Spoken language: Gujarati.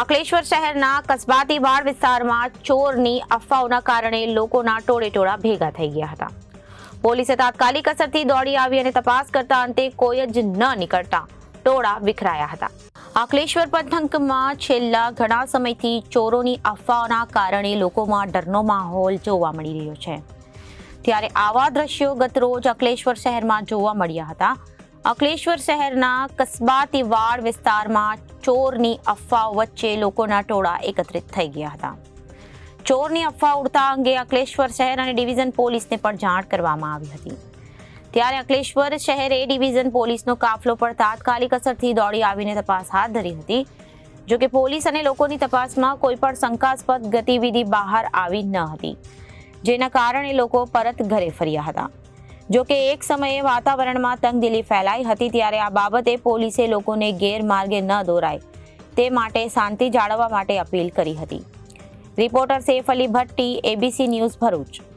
અંકલેશ્વર શહેરના કસ્બાતી વાડ વિસ્તારમાં ચોરની અફવાઓના કારણે લોકોના ટોળેટોળા ભેગા થઈ ગયા હતા. પોલીસે તાત્કાલિક અસરથી દોડી આવી અને તપાસ કરતા અંતે કોઈ જ ન નીકળતા ટોળા વિખરાયા હતા. અંકલેશ્વર પંથકમાં છેલ્લા ઘણા સમયથી ચોરોની અફવાઓના કારણે લોકોમાં ડરનો માહોલ જોવા મળી રહ્યો છે. ત્યારે આવા દ્રશ્યો ગતરોજ અંકલેશ્વર શહેરમાં જોવા મળ્યા હતા. અંકલેશ્વર શહેરના કસ્બાતી વાડ વિસ્તારમાં ચોરની અફવાઓ વચ્ચે લોકોના ટોળા એકત્રિત થઈ ગયા હતા. ચોરની અફવા ઉડતા અંગે અંકલેશ્વર શહેર અને ડિવિઝન પોલીસને પણ જાણ કરવામાં આવી હતી. ત્યારે અંકલેશ્વર શહેરે ડિવિઝન પોલીસનો કાફલો પણ તાત્કાલિક અસરથી દોડી આવીને તપાસ હાથ ધરી હતી. જોકે પોલીસ અને લોકોની તપાસમાં કોઈ પણ શંકાસ્પદ ગતિવિધિ બહાર આવી ન હતી, જેના કારણે લોકો પરત ઘરે ફર્યા હતા. જોકે એક સમયે વાતાવરણમાં તંગદિલી ફેલાઈ હતી, ત્યારે આ બાબતે પોલીસે લોકોને ગેરમાર્ગે ન દોરાય તે માટે શાંતિ જાળવવા માટે અપીલ કરી હતી. Reporter Saif Ali Bhatti, ABC news, Bharuch.